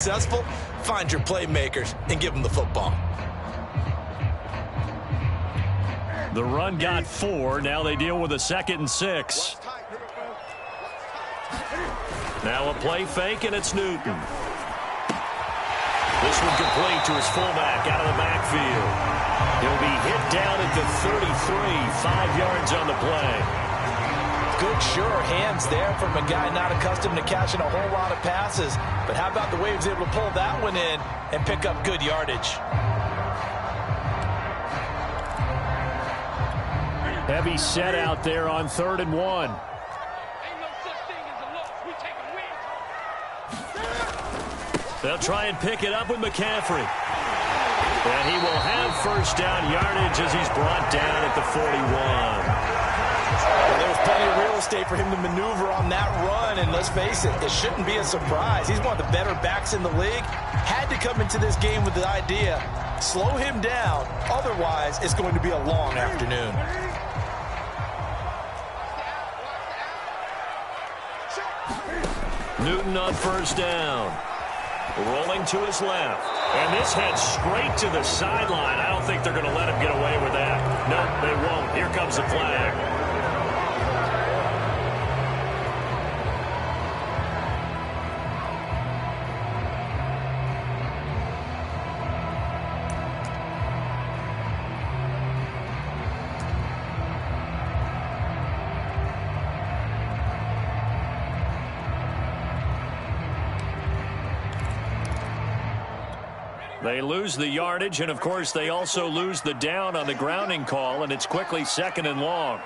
Successful, find your playmakers and give them the football. The run got 4. Now they deal with a 2nd and 6. Now a play fake, and it's Newton. This one complete to his fullback out of the backfield. He'll be hit down at the 33, 5 yards on the play. Good, sure hands there from a guy not accustomed to catching a whole lot of passes. But how about the way he was able to pull that one in and pick up good yardage? Heavy set out there on 3rd and 1. They'll try and pick it up with McCaffrey. And he will have first down yardage as he's brought down at the 41. Well, there's plenty of real estate for him to maneuver on that run, and let's face it, it shouldn't be a surprise. He's one of the better backs in the league. Had to come into this game with the idea, slow him down, otherwise it's going to be a long afternoon. Newton on first down. Rolling to his left. And this heads straight to the sideline. I don't think they're going to let him get away with that. No, they won't. Here comes the flag. They lose the yardage, and of course they also lose the down on the grounding call, and it's quickly 2nd and long.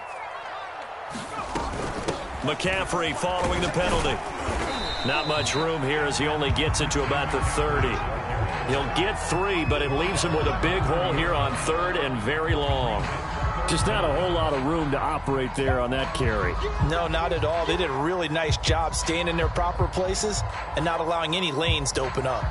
McCaffrey following the penalty. Not much room here as he only gets it to about the 30. He'll get 3, but it leaves him with a big hole here on 3rd and very long. Just not a whole lot of room to operate there on that carry. No, not at all. They did a really nice job staying in their proper places and not allowing any lanes to open up.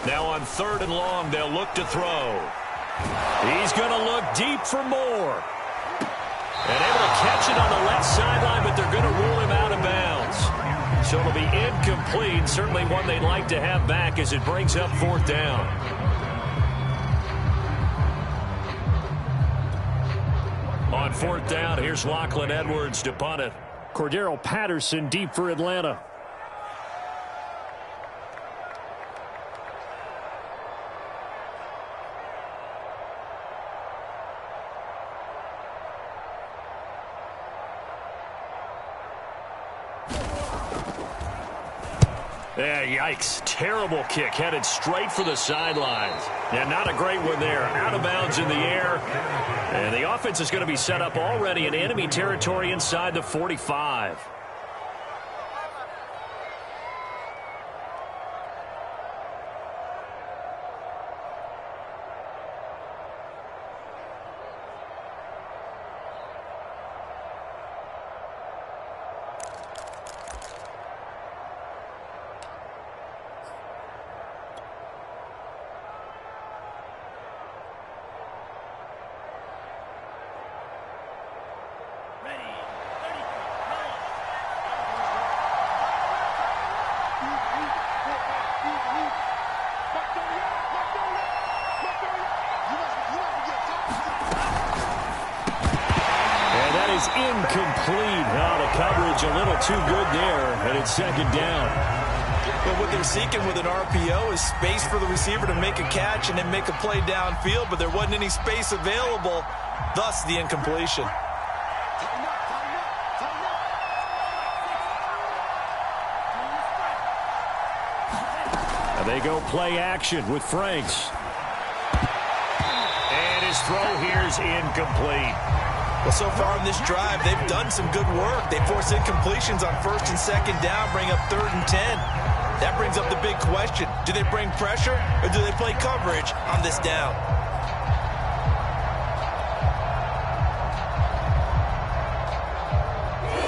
Now on 3rd and long, they'll look to throw. He's going to look deep for more. And able to catch it on the left sideline, but they're going to rule him out of bounds. So it'll be incomplete. Certainly one they'd like to have back as it brings up 4th down. On 4th down, here's Lachlan Edwards to punt it. Cordero Patterson deep for Atlanta. Yeah, yikes. Terrible kick headed straight for the sidelines. Yeah, not a great one there. Out of bounds in the air. And the offense is going to be set up already in enemy territory inside the 45. Incomplete. Now the coverage a little too good there, and it's 2nd down. But what they're seeking with an RPO is space for the receiver to make a catch and then make a play downfield, but there wasn't any space available, thus the incompletion. And they go play action with Franks. And his throw here is incomplete. Well, so far in this drive, they've done some good work. They force incompletions on 1st and 2nd down, bring up 3rd and 10. That brings up the big question. Do they bring pressure or do they play coverage on this down?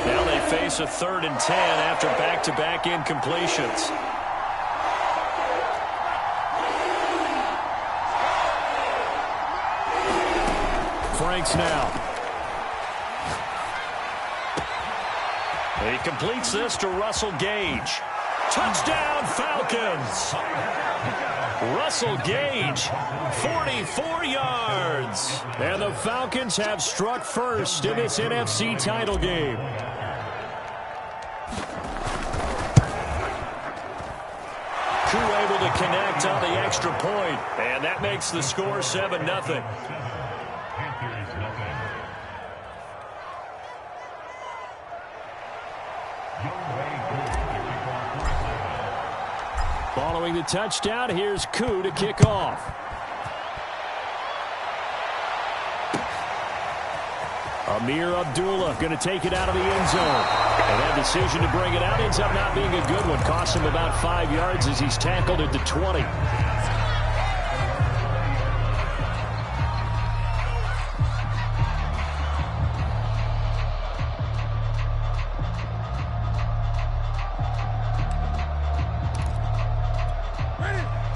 Now they face a 3rd and 10 after back-to-back incompletions. Franks now. He completes this to Russell Gage. Touchdown, Falcons! Russell Gage, 44 yards. And the Falcons have struck first in this NFC title game. Koo able to connect on the extra point, and that makes the score 7-0. Following the touchdown, here's Koo to kick off. Amir Abdullah going to take it out of the end zone. And that decision to bring it out ends up not being a good one. Costs him about 5 yards as he's tackled at the 20.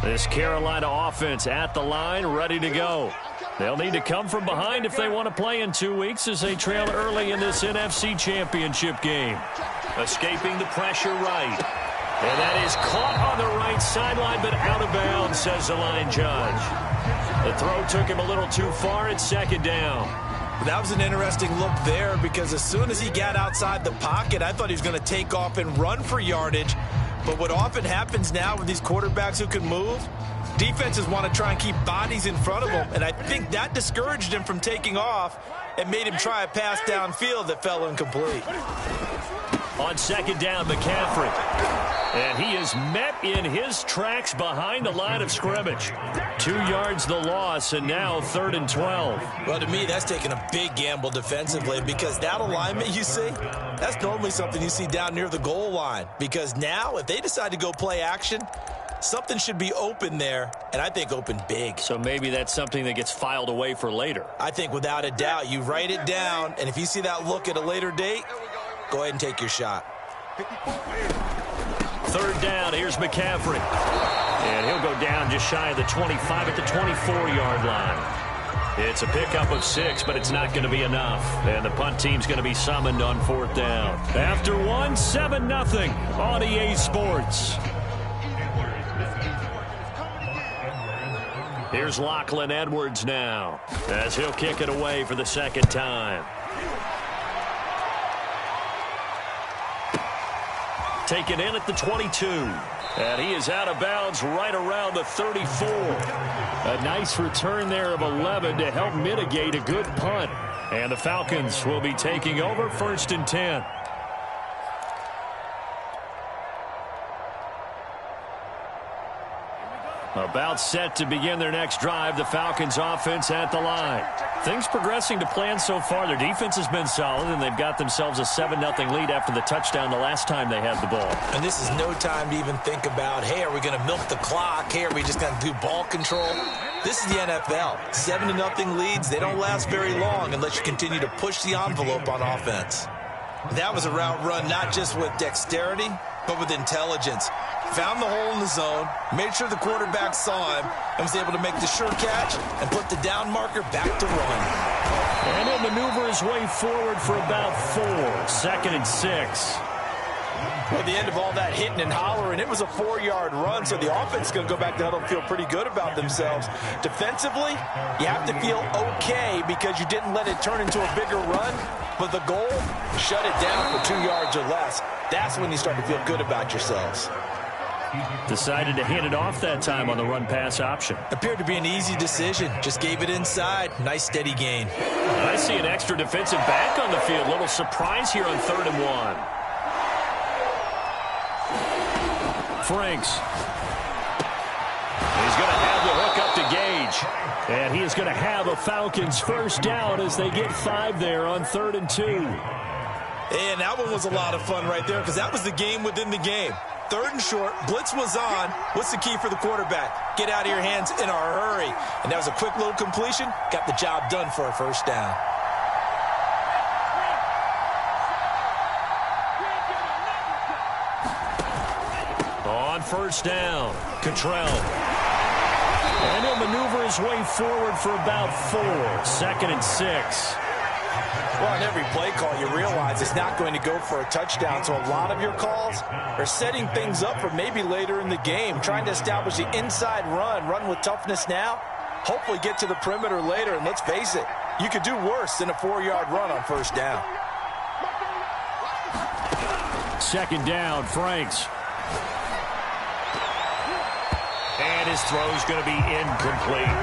This Carolina offense at the line, ready to go. They'll need to come from behind if they want to play in 2 weeks as they trail early in this NFC Championship game. Escaping the pressure right. And that is caught on the right sideline, but out of bounds, says the line judge. The throw took him a little too far. It's 2nd down. That was an interesting look there because as soon as he got outside the pocket, I thought he was going to take off and run for yardage. But what often happens now with these quarterbacks who can move, defenses want to try and keep bodies in front of them, and I think that discouraged him from taking off and made him try a pass downfield that fell incomplete. On 2nd down, McCaffrey. And he is met in his tracks behind the line of scrimmage. 2 yards the loss, and now 3rd and 12. Well, to me, that's taking a big gamble defensively because that alignment you see, that's normally something you see down near the goal line. Because now, if they decide to go play action, something should be open there, and I think open big. So maybe that's something that gets filed away for later. I think without a doubt, you write it down, and if you see that look at a later date, go ahead and take your shot. 3rd down, here's McCaffrey. And he'll go down just shy of the 25 at the 24-yard line. It's a pickup of 6, but it's not going to be enough. And the punt team's going to be summoned on 4th down. After 1, 7-0 on EA Sports. Here's Lachlan Edwards now as he'll kick it away for the 2nd time. Taken in at the 22. And he is out of bounds right around the 34. A nice return there of 11 to help mitigate a good punt. And the Falcons will be taking over 1st and 10. About set to begin their next drive, the Falcons offense at the line. Things progressing to plan so far. Their defense has been solid, and they've got themselves a 7-0 lead after the touchdown the last time they had the ball. And this is no time to even think about, hey, are we going to milk the clock? Hey, are we just going to do ball control? This is the NFL. 7-0 leads, they don't last very long unless you continue to push the envelope on offense. That was a route run not just with dexterity, but with intelligence. Found the hole in the zone, made sure the quarterback saw him, and was able to make the sure catch and put the down marker back to run. And he'll maneuver his way forward for about 4. 2nd and 6. At the end of all that hitting and hollering, it was a 4-yard run, so the offense is going to go back to huddle and feel pretty good about themselves. Defensively, you have to feel okay because you didn't let it turn into a bigger run, but the goal, shut it down for 2 yards or less. That's when you start to feel good about yourselves. Decided to hand it off that time on the run-pass option. Appeared to be an easy decision. Just gave it inside. Nice, steady gain. I see an extra defensive back on the field. Little surprise here on 3rd and 1. Franks. He's going to have the hook up to Gage. And he is going to have a Falcons 1st down as they get 5 there on 3rd and 2. And that one was a lot of fun right there because that was the game within the game. 3rd and short. Blitz was on. What's the key for the quarterback? Get out of your hands in a hurry. And that was a quick little completion. Got the job done for a first down. On first down, Cottrell. And he'll maneuver his way forward for about 4. 2nd and 6. Well, on every play call, you realize it's not going to go for a touchdown. So a lot of your calls are setting things up for maybe later in the game, trying to establish the inside run with toughness now, hopefully get to the perimeter later. And let's face it, you could do worse than a 4-yard run on first down. 2nd down, Franks. And his throw's going to be incomplete.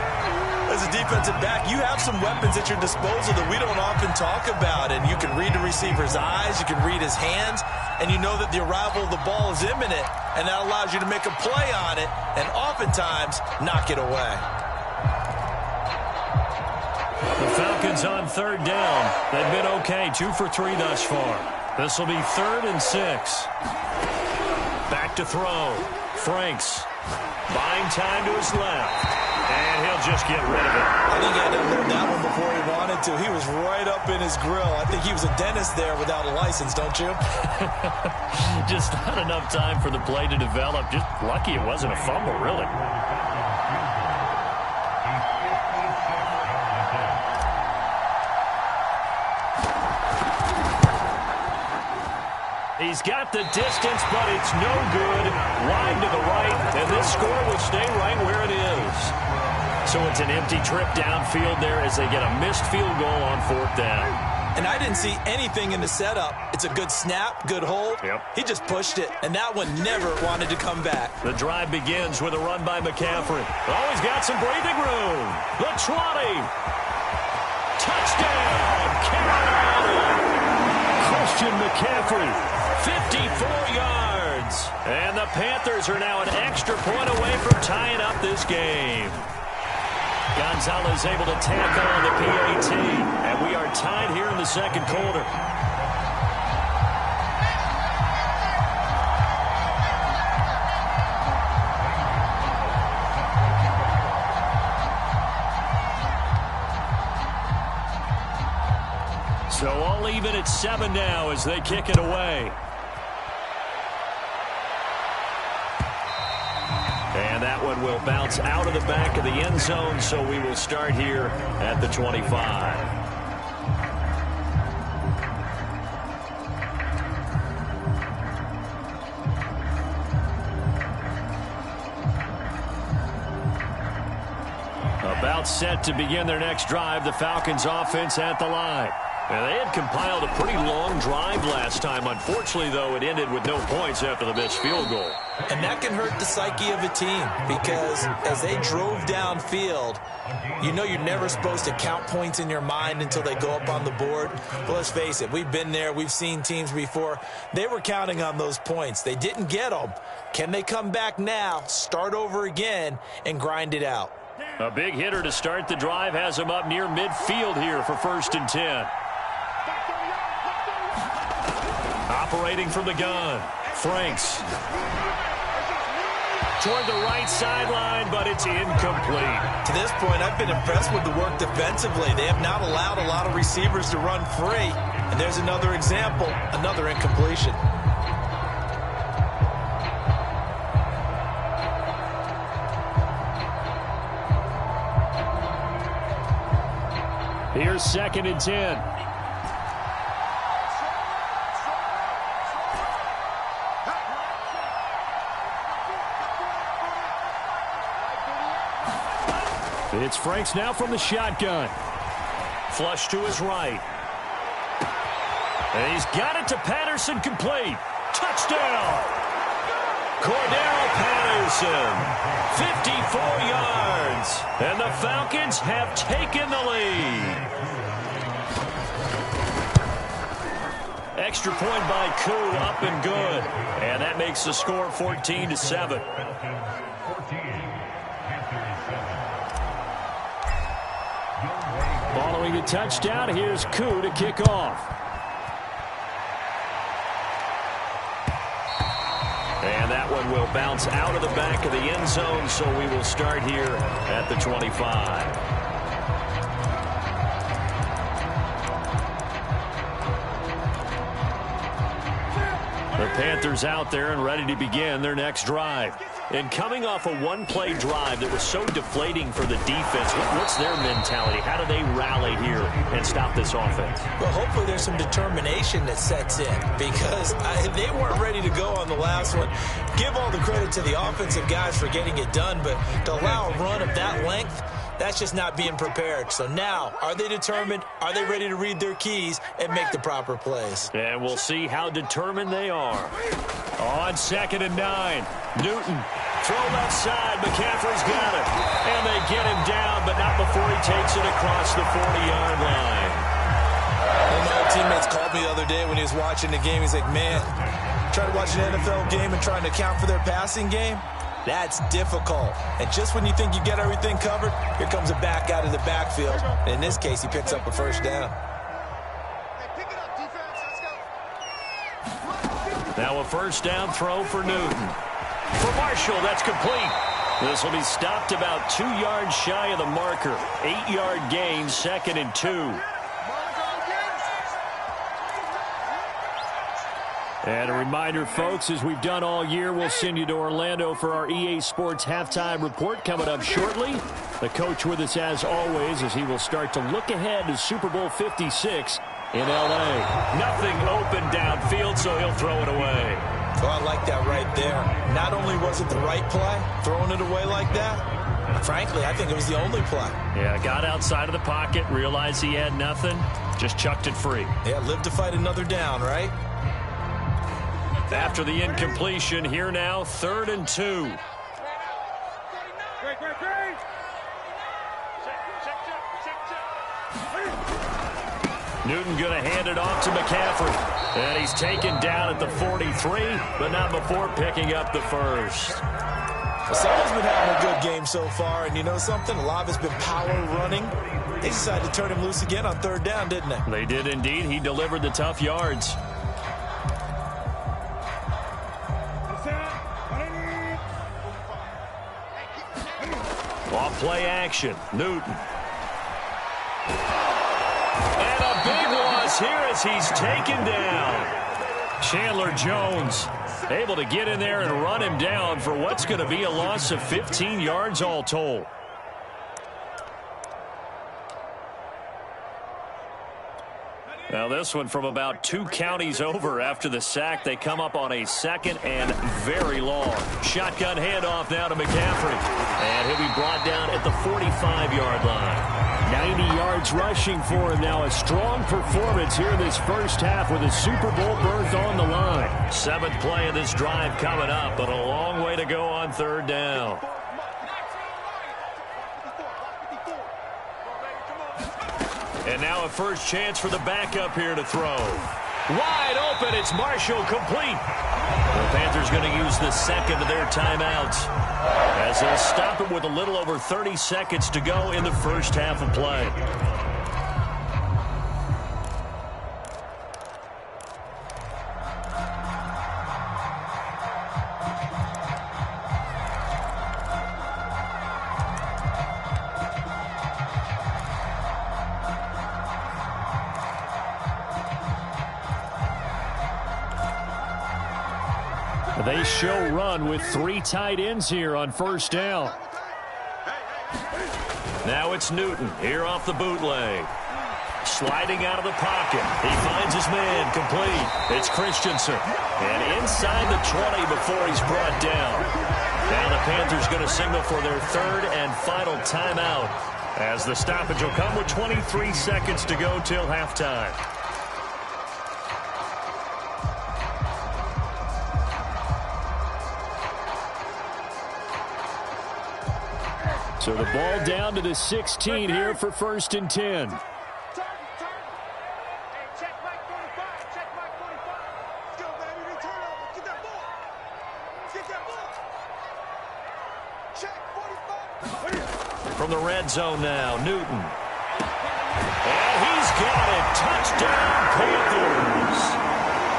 As a defensive back, you have some weapons at your disposal that we don't often talk about. And you can read the receiver's eyes, you can read his hands, and you know that the arrival of the ball is imminent. And that allows you to make a play on it and oftentimes knock it away. The Falcons on 3rd down. They've been okay, 2 for 3 thus far. This will be 3rd and 6. Back to throw. Franks buying time to his left. And he'll just get rid of it. I think he had to unload that one before he wanted to. He was right up in his grill. I think he was a dentist there without a license, don't you? Just not enough time for the play to develop. Just lucky it wasn't a fumble, really. He's got the distance, but it's no good. Wide to the right, and this score will stay right where it is. So it's an empty trip downfield there as they get a missed field goal on 4th down. And I didn't see anything in the setup. It's a good snap, good hold. Yep. He just pushed it, and that one never wanted to come back. The drive begins with a run by McCaffrey. Oh, he's got some breathing room. The 20. Touchdown, Carolina. Christian McCaffrey, 54 yards. And the Panthers are now an extra point away from tying up this game. Gonzalez able to tackle on the PAT. And we are tied here in the 2nd quarter. So all even at 7 now as they kick it away. And that one will bounce out of the back of the end zone, so we will start here at the 25. About set to begin their next drive, the Falcons offense at the line. And they had compiled a pretty long drive last time. Unfortunately, though, it ended with no points after the missed field goal. And that can hurt the psyche of a team because as they drove downfield, you know you're never supposed to count points in your mind until they go up on the board. But let's face it, we've been there. We've seen teams before. They were counting on those points. They didn't get them. Can they come back now, start over again, and grind it out? A big hitter to start the drive has him up near midfield here for 1st and 10. Operating from the gun, Franks. Toward the right sideline, but it's incomplete. To this point, I've been impressed with the work defensively. They have not allowed a lot of receivers to run free. And there's another example, another incompletion. Here's 2nd and 10. It's Franks now from the shotgun. Flush to his right. And he's got it to Patterson, complete. Touchdown! Cordero Patterson, 54 yards. And the Falcons have taken the lead. Extra point by Koo, up and good. And that makes the score 14-7. Following the touchdown, here's Koo to kick off. And that will bounce out of the back of the end zone, so we will start here at the 25. The Panthers out there and ready to begin their next drive. And coming off a one-play drive that was so deflating for the defense, what's their mentality? How do they rally here and stop this offense? Well, hopefully there's some determination that sets in because they weren't ready to go on the last one. Give all the credit to the offensive guys for getting it done, but to allow a run of that length, that's just not being prepared. So now, are they determined? Are they ready to read their keys and make the proper plays? And we'll see how determined they are. On 2nd and 9, Newton. Throw left side. McCaffrey's got it. And they get him down, but not before he takes it across the 40-yard line. One of my teammates called me the other day when he was watching the game. He's like, man, trying to watch an NFL game and trying to account for their passing game? That's difficult. And just when you think you get everything covered, here comes a back out of the backfield. And in this case, he picks up a first down. Now a first down throw for Newton. For Marshall, that's complete. This will be stopped about 2 yards shy of the marker. 8-yard gain, 2nd and 2. And a reminder, folks, as we've done all year, we'll send you to Orlando for our EA Sports halftime report coming up shortly. The coach with us as always as he will start to look ahead to Super Bowl 56 in L.A. Nothing open downfield, so he'll throw it away. Oh, I like that right there. Not only was it the right play, throwing it away like that, frankly, I think it was the only play. Yeah, got outside of the pocket, realized he had nothing, just chucked it free. Yeah, live to fight another down, right? After the incompletion, here now, 3rd and 2. Newton going to hand it off to McCaffrey. And he's taken down at the 43, but not before picking up the first. Someone's been having a good game so far, and you know something? A lot of it's been power running. They decided to turn him loose again on 3rd down, didn't they? They did indeed. He delivered the tough yards. Off play action, Newton. And a big loss here as he's taken down. Chandler Jones able to get in there and run him down for what's going to be a loss of 15 yards all told. Now this one from about 2 counties over after the sack. They come up on a 2nd and very long. Shotgun handoff now to McCaffrey. And he'll be brought down at the 45-yard line. 90 yards rushing for him now. A strong performance here in this first half with a Super Bowl berth on the line. 7th play of this drive coming up, but a long way to go on 3rd down. And now a first chance for the backup here to throw. Wide open, it's Marshall, complete. The Panthers going to use the 2nd of their timeouts as they'll stop it with a little over 30 seconds to go in the first half of play. They show run with 3 tight ends here on 1st down. Now it's Newton here off the bootleg. Sliding out of the pocket. He finds his man, complete. It's Christensen. And inside the 20 before he's brought down. Now the Panthers going to signal for their 3rd and final timeout as the stoppage will come with 23 seconds to go till halftime. So the ball down to the 16 here for 1st and 10. From the red zone now, Newton. And he's got it. Touchdown, Panthers.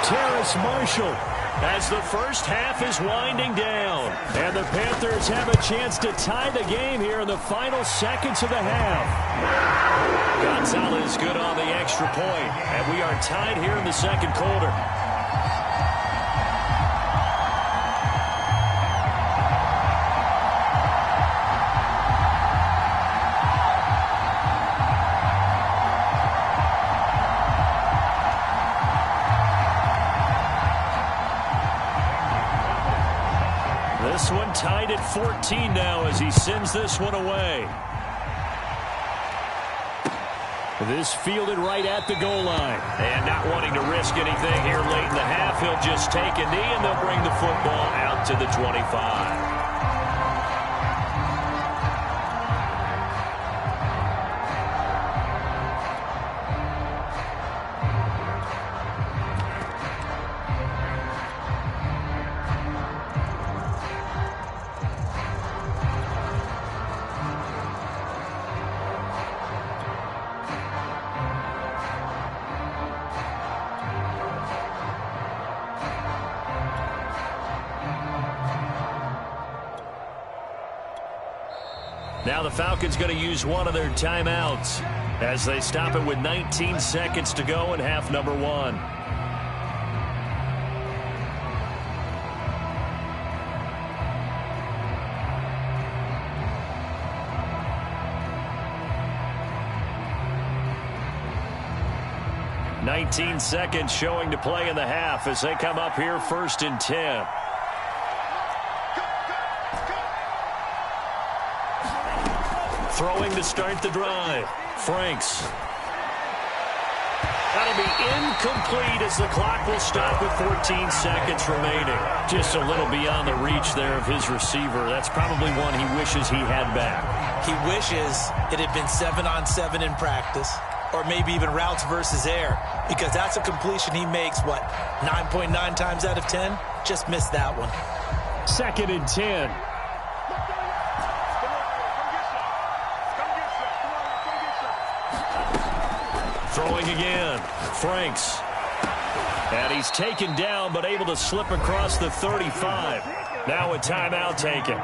Terrace Marshall as the first half is winding down. And the Panthers have a chance to tie the game here in the final seconds of the half. Gonzalez good on the extra point, and we are tied here in the second quarter. This one tied at 14 now as he sends this one away. This fielded right at the goal line. And not wanting to risk anything here late in the half, he'll just take a knee and they'll bring the football out to the 25. Now the Falcons going to use one of their timeouts as they stop it with 19 seconds to go in half number one. "19 seconds showing to play in the half as they come up here 1st and 10. Throwing to start the drive. Franks. That'll be incomplete as the clock will stop with 14 seconds remaining. Just a little beyond the reach there of his receiver. That's probably one he wishes he had back. He wishes it had been 7-on-7 in practice, or maybe even routes versus air, because that's a completion he makes, 9.9 times out of 10? Just missed that one. 2nd and 10. Throwing again. Franks. And he's taken down but able to slip across the 35. Now a timeout taken.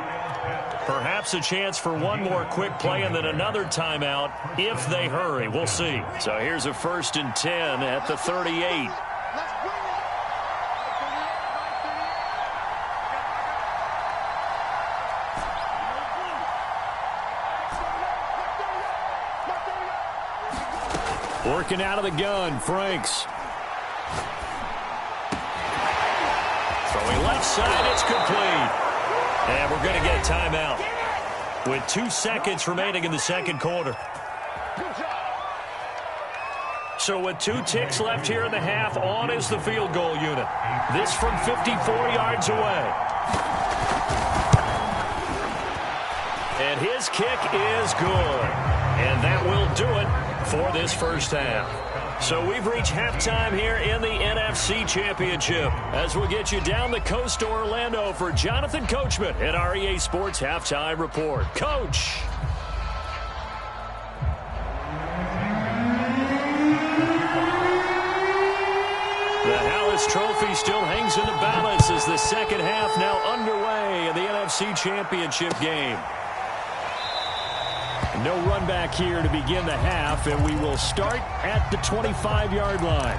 Perhaps a chance for one more quick play and then another timeout if they hurry. We'll see. So here's a 1st and 10 at the 38. Working out of the gun, Franks. Throwing left side, it's complete. And we're going to get a timeout with 2 seconds remaining in the second quarter. So with 2 ticks left here in the half, on is the field goal unit. This from 54 yards away. And his kick is good. And that will do it for this first half. So we've reached halftime here in the NFC Championship as we'll get you down the coast to Orlando for Jonathan Coachman at our EA Sports Halftime Report. Coach. The Hallis Trophy still hangs in the balance as the second half now underway in the NFC Championship game. No run back here to begin the half, and we will start at the 25-yard line.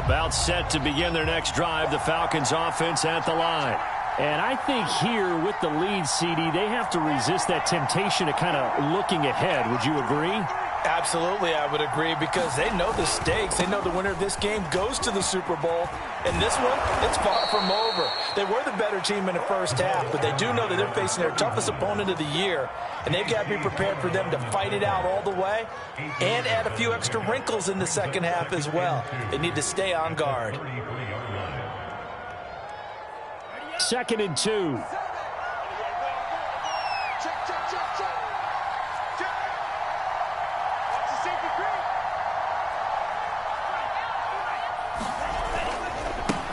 About set to begin their next drive, the Falcons offense at the line. And I think here with the lead, CD, they have to resist that temptation of kind of looking ahead. Would you agree? Absolutely, I would agree, because they know the stakes. They know the winner of this game goes to the Super Bowl. And this one, it's far from over. They were the better team in the first half, but they do know that they're facing their toughest opponent of the year. And they've got to be prepared for them to fight it out all the way and add a few extra wrinkles in the second half as well. They need to stay on guard. 2nd and 2.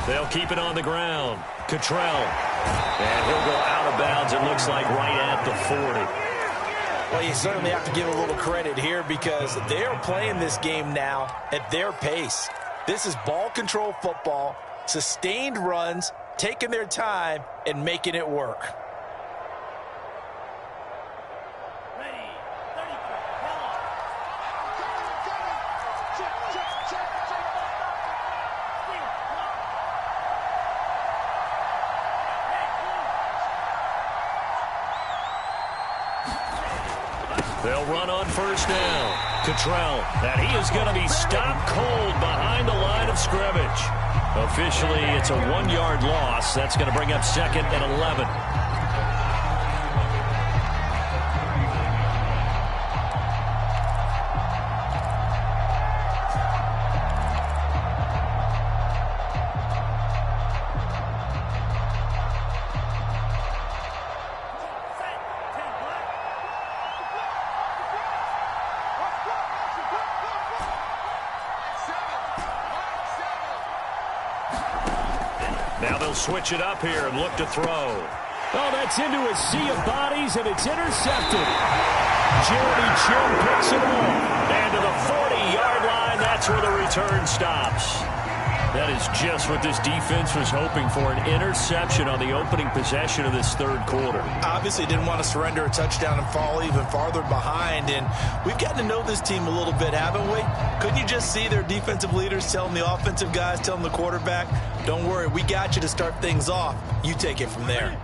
They'll keep it on the ground. Cottrell. And he'll go out of bounds, it looks like, right at the 40. Well, you certainly have to give a little credit here because they are playing this game now at their pace. This is ball control football, sustained runs, taking their time, and making it work. They'll run on first down. Cottrell, and he is going to be stopped cold behind the line of scrimmage. Officially, it's a 1-yard loss. That's going to bring up 2nd and 11. Now they'll switch it up here and look to throw. Oh, that's into a sea of bodies, and it's intercepted. Jeremy Chin picks it off. And to the 40-yard line, that's where the return stops. That is just what this defense was hoping for, an interception on the opening possession of this third quarter. Obviously didn't want to surrender a touchdown and fall even farther behind, and we've gotten to know this team a little bit, haven't we? Couldn't you just see their defensive leaders telling the offensive guys, telling the quarterback, don't worry, we got you to start things off. You take it from there.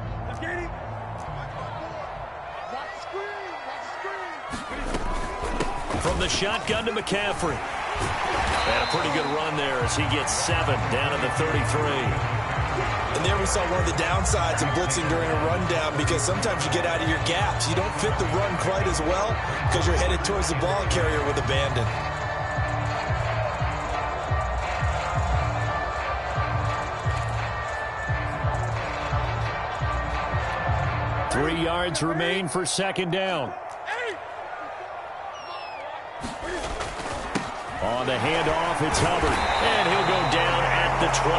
From the shotgun to McCaffrey. And a pretty good run there as he gets 7 down at the 33. And there we saw one of the downsides of blitzing during a rundown because sometimes you get out of your gaps. You don't fit the run quite as well because you're headed towards the ball carrier with abandon. Three yards remain for 2nd down. On the handoff, it's Hubbard. And he'll go down at the 28.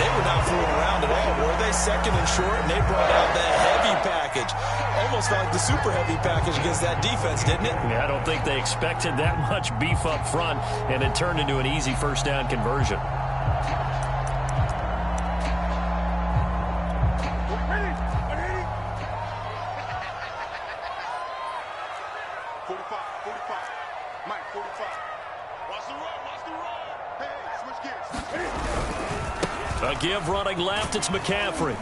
They were not fooling around at all, were they? 2nd and short, and they brought out that heavy package. Almost like the super heavy package against that defense, didn't it? Yeah, I don't think they expected that much beef up front, and it turned into an easy first down conversion. A give running left, it's McCaffrey.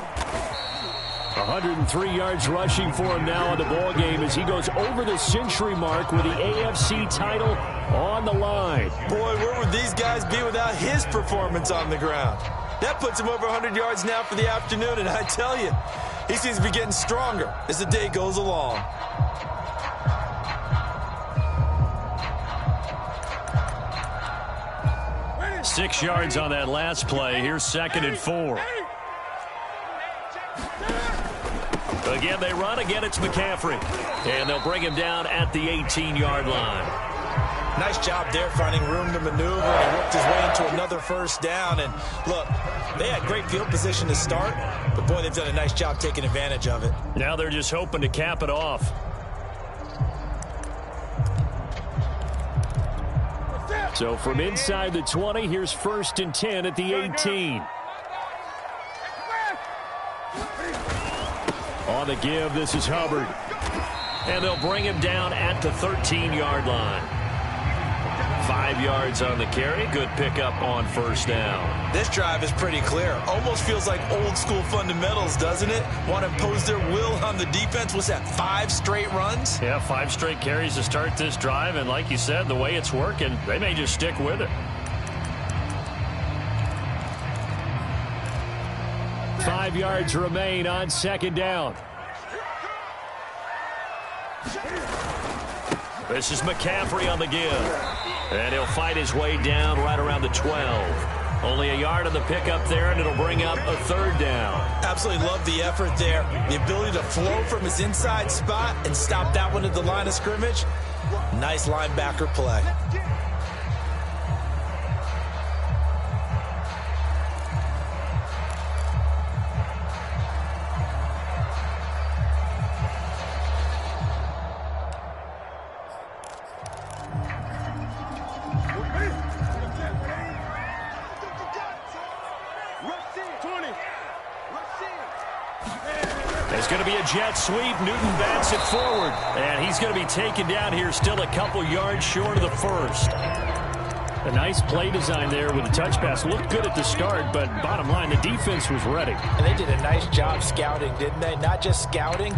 103 yards rushing for him now in the ball game as he goes over the century mark with the AFC title on the line. Boy, where would these guys be without his performance on the ground? That puts him over 100 yards now for the afternoon, and I tell you, he seems to be getting stronger as the day goes along. Six yards on that last play. Here's 2nd and 4. Again, they run. Again, it's McCaffrey. And they'll bring him down at the 18-yard line. Nice job there finding room to maneuver, and he worked his way into another first down. And look, they had great field position to start, but boy, they've done a nice job taking advantage of it. Now they're just hoping to cap it off. So from inside the 20, here's 1st and 10 at the 18. On the give, this is Hubbard. And they'll bring him down at the 13-yard line. 5 yards on the carry. Good pickup on first down. This drive is pretty clear. Almost feels like old school fundamentals, doesn't it? Want to impose their will on the defense. What's that, 5 straight runs? Yeah, 5 straight carries to start this drive. And like you said, the way it's working, they may just stick with it. 5 yards remain on 2nd down. This is McCaffrey on the give. And he'll fight his way down right around the 12. Only a yard on the pickup there, and it'll bring up a 3rd down. Absolutely love the effort there. The ability to flow from his inside spot and stop that one at the line of scrimmage. Nice linebacker play. It's going to be a jet sweep. Newton bats it forward. And he's going to be taken down here still a couple yards short of the first. A nice play design there with a touch pass. Looked good at the start, but bottom line, the defense was ready. And they did a nice job scouting, didn't they? Not just scouting,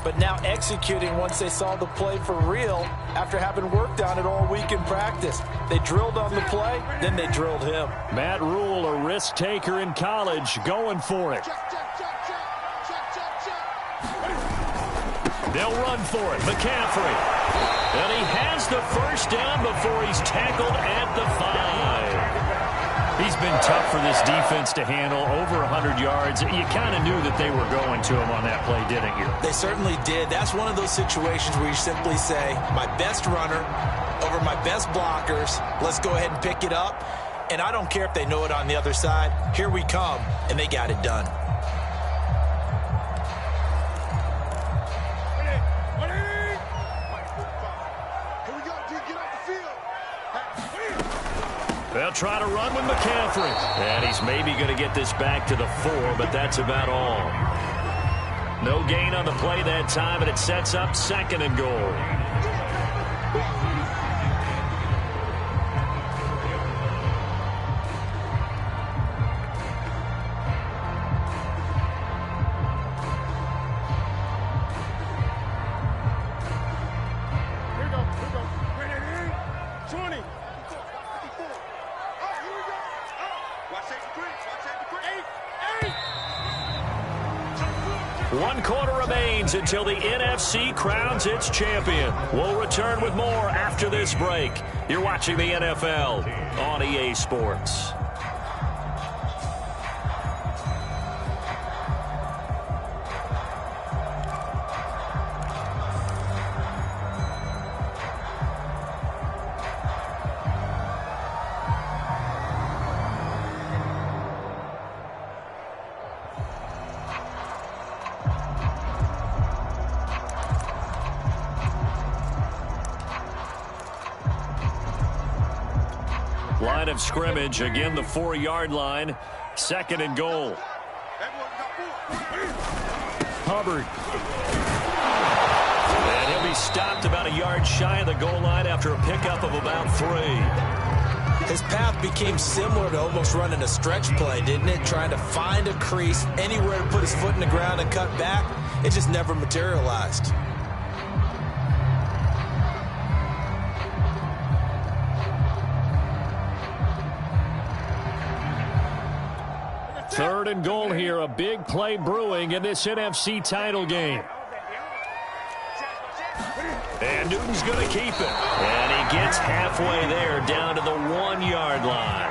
but now executing once they saw the play for real after having worked on it all week in practice. They drilled on the play, then they drilled him. Matt Rule, a risk taker in college, going for it. They'll run for it. McCaffrey. And he has the first down before he's tackled at the 5. He's been tough for this defense to handle. Over 100 yards. You kind of knew that they were going to him on that play, didn't you? They certainly did. That's one of those situations where you simply say, my best runner over my best blockers. Let's go ahead and pick it up. And I don't care if they know it on the other side. Here we come. And they got it done. They'll try to run with McCaffrey. And he's maybe going to get this back to the 4, but that's about all. No gain on the play that time, and it sets up 2nd and goal. One quarter remains until the NFC crowns its champion. We'll return with more after this break. You're watching the NFL on EA Sports. Line of scrimmage, again the 4-yard line, 2nd and goal. Hubbard. And he'll be stopped about a yard shy of the goal line after a pickup of about 3. His path became similar to almost running a stretch play, didn't it? Trying to find a crease, anywhere to put his foot in the ground and cut back. It just never materialized. Third and goal here, a big play brewing in this NFC title game. And Newton's going to keep it. And he gets halfway there, down to the 1-yard line.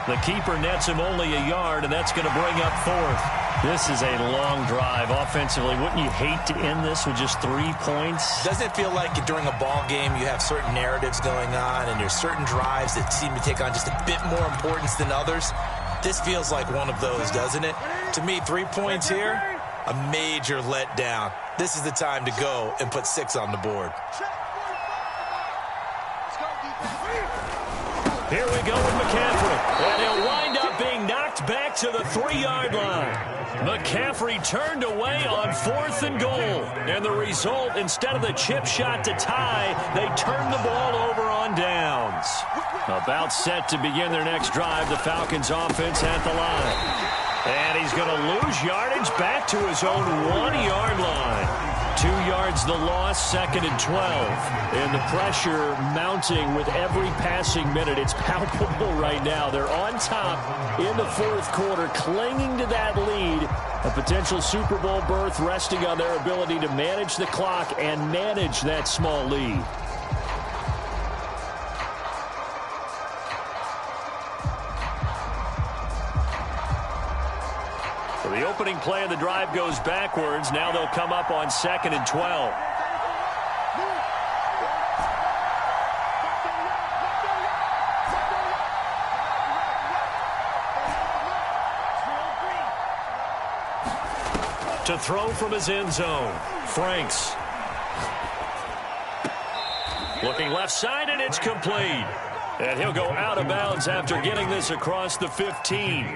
The keeper nets him only a yard, and that's going to bring up 4th. This is a long drive offensively. Wouldn't you hate to end this with just 3 points? Doesn't it feel like during a ball game you have certain narratives going on and there's certain drives that seem to take on just a bit more importance than others? This feels like one of those, doesn't it? To me, 3 points here, a major letdown. This is the time to go and put 6 on the board. Here we go with McCaffrey. And he'll wind up being knocked back to the 3-yard line. McCaffrey turned away on 4th and goal. And the result, instead of the chip shot to tie, they turned the ball over on downs. About set to begin their next drive, the Falcons offense at the line. And he's going to lose yardage back to his own 1-yard line. 2 yards the loss, 2nd and 12. And the pressure mounting with every passing minute. It's palpable right now. They're on top in the 4th quarter, clinging to that lead. A potential Super Bowl berth resting on their ability to manage the clock and manage that small lead. So the opening play of the drive goes backwards. Now they'll come up on 2nd and 12. To throw from his end zone, Franks. Looking left side, and it's complete. And he'll go out of bounds after getting this across the 15.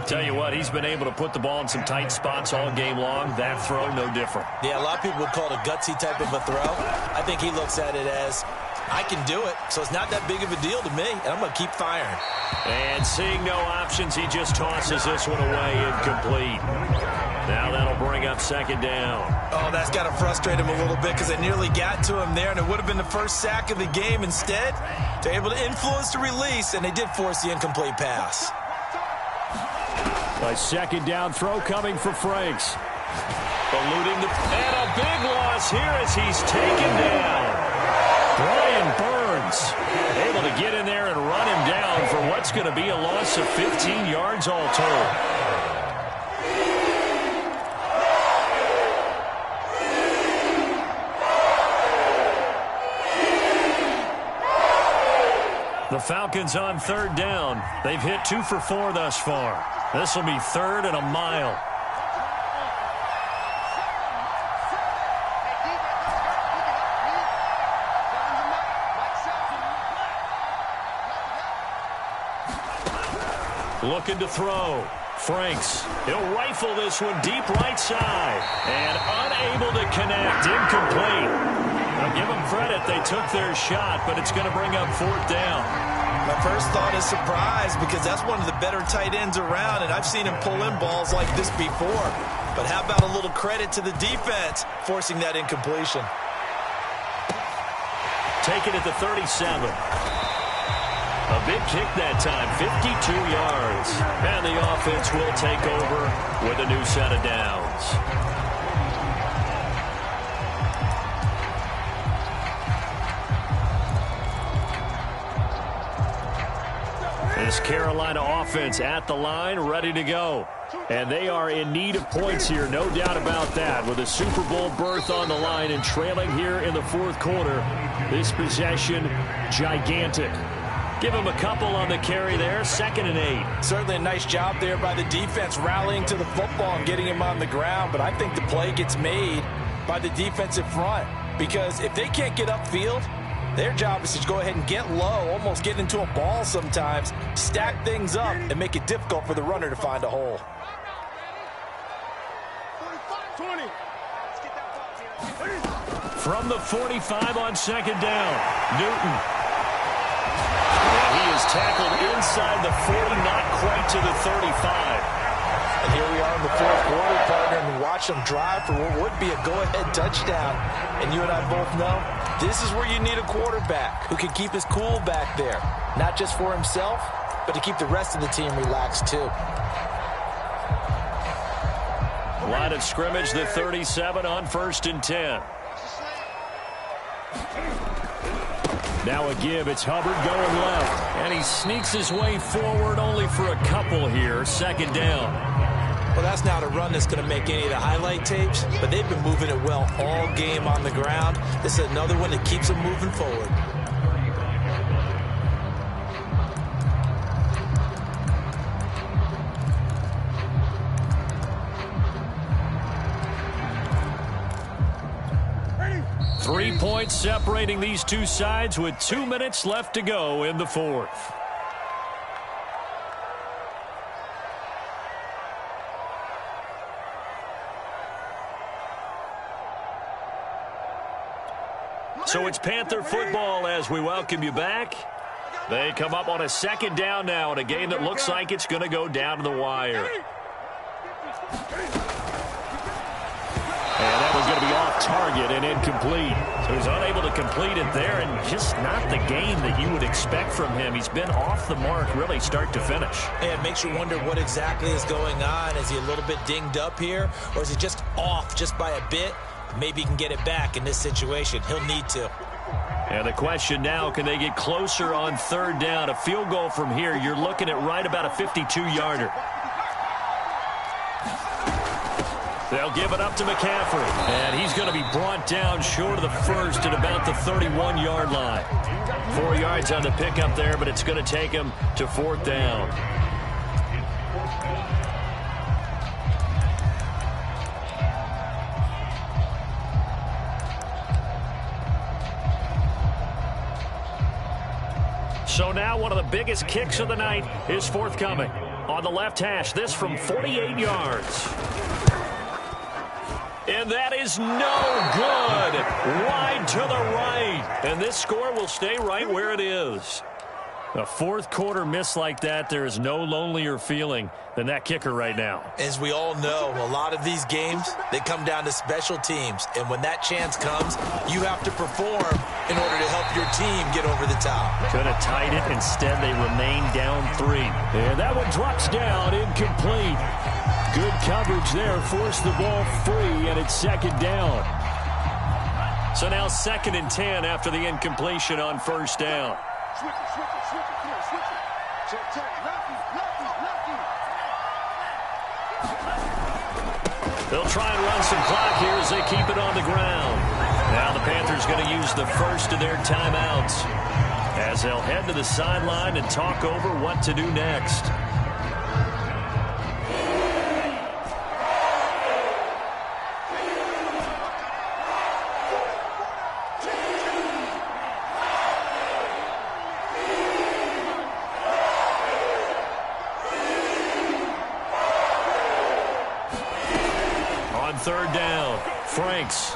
Tell you what, he's been able to put the ball in some tight spots all game long. That throw, no different. Yeah, a lot of people would call it a gutsy type of a throw. I think he looks at it as, I can do it, so it's not that big of a deal to me, and I'm going to keep firing. And seeing no options, he just tosses this one away incomplete. Now that'll bring up second down. Oh, that's got to frustrate him a little bit because they nearly got to him there, and it would have been the first sack of the game. Instead, they're able to influence the release, and they did force the incomplete pass. A second down throw coming for Franks. Eluding the... And a big loss here as he's taken down. Brian Burns able to get in there and run him down for what's going to be a loss of 15 yards all told. The Falcons on third down. They've hit 2 for 4 thus far. This will be third and a mile. Looking to throw. Franks. He'll rifle this one deep right side. And unable to connect. Incomplete. Now give them credit. They took their shot, but it's going to bring up fourth down. My first thought is surprise because that's one of the better tight ends around, and I've seen him pull in balls like this before. But how about a little credit to the defense forcing that incompletion? Take it at the 37. A big kick that time, 52 yards. And the offense will take over with a new set of downs. This Carolina offense at the line, ready to go. And they are in need of points here, no doubt about that. With a Super Bowl berth on the line and trailing here in the fourth quarter, this possession, gigantic. Give him a couple on the carry there, 2nd and 8. Certainly a nice job there by the defense rallying to the football and getting him on the ground. But I think the play gets made by the defensive front. Because if they can't get upfield, their job is to go ahead and get low, almost get into a ball sometimes, stack things up, and make it difficult for the runner to find a hole. From the 45 on second down, Newton. And he is tackled inside the 40, not quite to the 35. And here we are in the fourth quarter, partner, and watch them drive for what would be a go-ahead touchdown. And you and I both know this is where you need a quarterback who can keep his cool back there, not just for himself, but to keep the rest of the team relaxed too. Line of scrimmage, the 37 on 1st and 10. Now a give. It's Hubbard going left. And he sneaks his way forward only for a couple here. 2nd down. Well, that's not a run that's going to make any of the highlight tapes, but they've been moving it well all game on the ground. This is another one that keeps them moving forward. Three points separating these two sides with 2 minutes left to go in the fourth. So it's Panther football as we welcome you back. They come up on a 2nd down now in a game that looks like it's going to go down to the wire. And that was going to be off target and incomplete. So he's unable to complete it there, and just not the game that you would expect from him. He's been off the mark really start to finish. And it makes you wonder what exactly is going on. Is he a little bit dinged up here, or is he just off just by a bit? Maybe he can get it back in this situation. He'll need to. And the question now, can they get closer on 3rd down? A field goal from here, you're looking at right about a 52-yarder. They'll give it up to McCaffrey. And he's going to be brought down short of the first at about the 31-yard line. 4 yards on the pickup there, but it's going to take him to 4th down. So now one of the biggest kicks of the night is forthcoming. On the left hash, this from 48 yards. And that is no good. Wide to the right. And this score will stay right where it is. A fourth quarter miss like that, there is no lonelier feeling than that kicker right now. As we all know, a lot of these games, they come down to special teams. And when that chance comes, you have to perform in order to help your team get over the top. Could have tied it. Instead, they remain down 3. And that one drops down, incomplete. Good coverage there, forced the ball free, and it's second down. So now 2nd and 10 after the incompletion on first down. They'll try and run some clock here as they keep it on the ground. Now the Panthers going to use the first of their timeouts as they'll head to the sideline and talk over what to do next. Third down, Franks.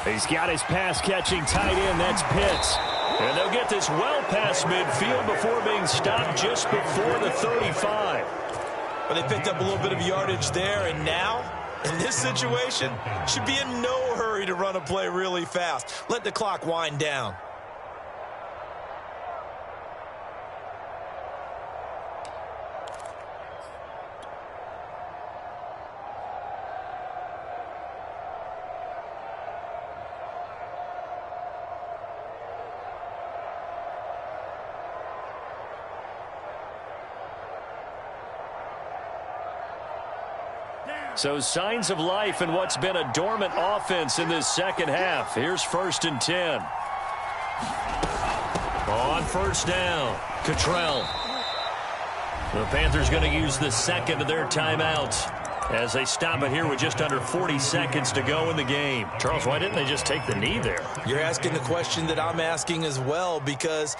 He's got his pass-catching tight end, that's Pitts. And they'll get this well past midfield before being stopped just before the 35. Well, they picked up a little bit of yardage there, and now, in this situation, should be in no hurry to run a play really fast. Let the clock wind down. So signs of life in what's been a dormant offense in this second half. Here's 1st and 10. On first down, Cottrell. The Panthers going to use the second of their timeouts as they stop it here with just under 40 seconds to go in the game. Charles, why didn't they just take the knee there? You're asking the question that I'm asking as well, because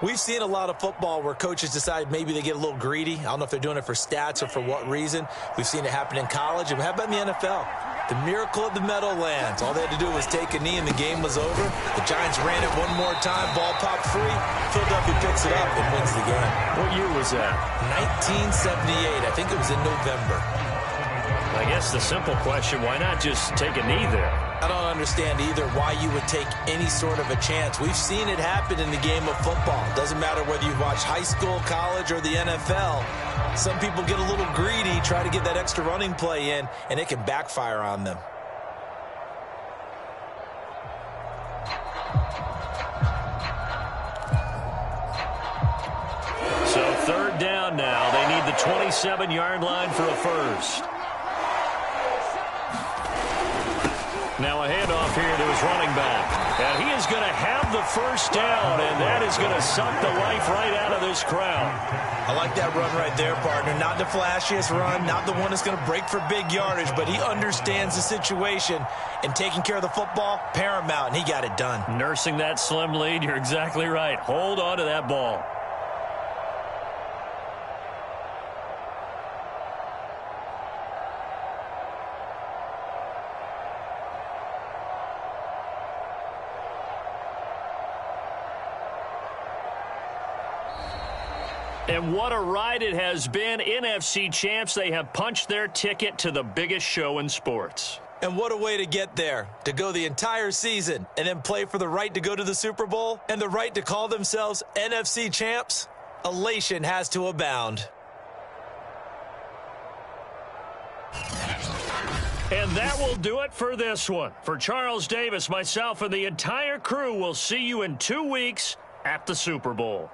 we've seen a lot of football where coaches decide maybe they get a little greedy. I don't know if they're doing it for stats or for what reason. We've seen it happen in college. And how about in the NFL? The miracle of the Meadowlands. All they had to do was take a knee and the game was over. The Giants ran it one more time. Ball popped free. Philadelphia picks it up and wins the game. What year was that? 1978. I think it was in November. I guess the simple question, why not just take a knee there? I don't understand either why you would take any sort of a chance. We've seen it happen in the game of football. Doesn't matter whether you watch high school, college, or the NFL. Some people get a little greedy, try to get that extra running play in, and it can backfire on them. So 3rd down now. They need the 27-yard line for a first. Now a handoff here to his running back. And he is going to have the first down, and that is going to suck the life right out of this crowd. I like that run right there, partner. Not the flashiest run, not the one that's going to break for big yardage, but he understands the situation, and taking care of the football, paramount, and he got it done. Nursing that slim lead, you're exactly right. Hold on to that ball. And what a ride it has been. NFC champs, they have punched their ticket to the biggest show in sports. And what a way to get there, to go the entire season and then play for the right to go to the Super Bowl and the right to call themselves NFC champs. Elation has to abound. And that will do it for this one. For Charles Davis, myself, and the entire crew, will see you in 2 weeks at the Super Bowl.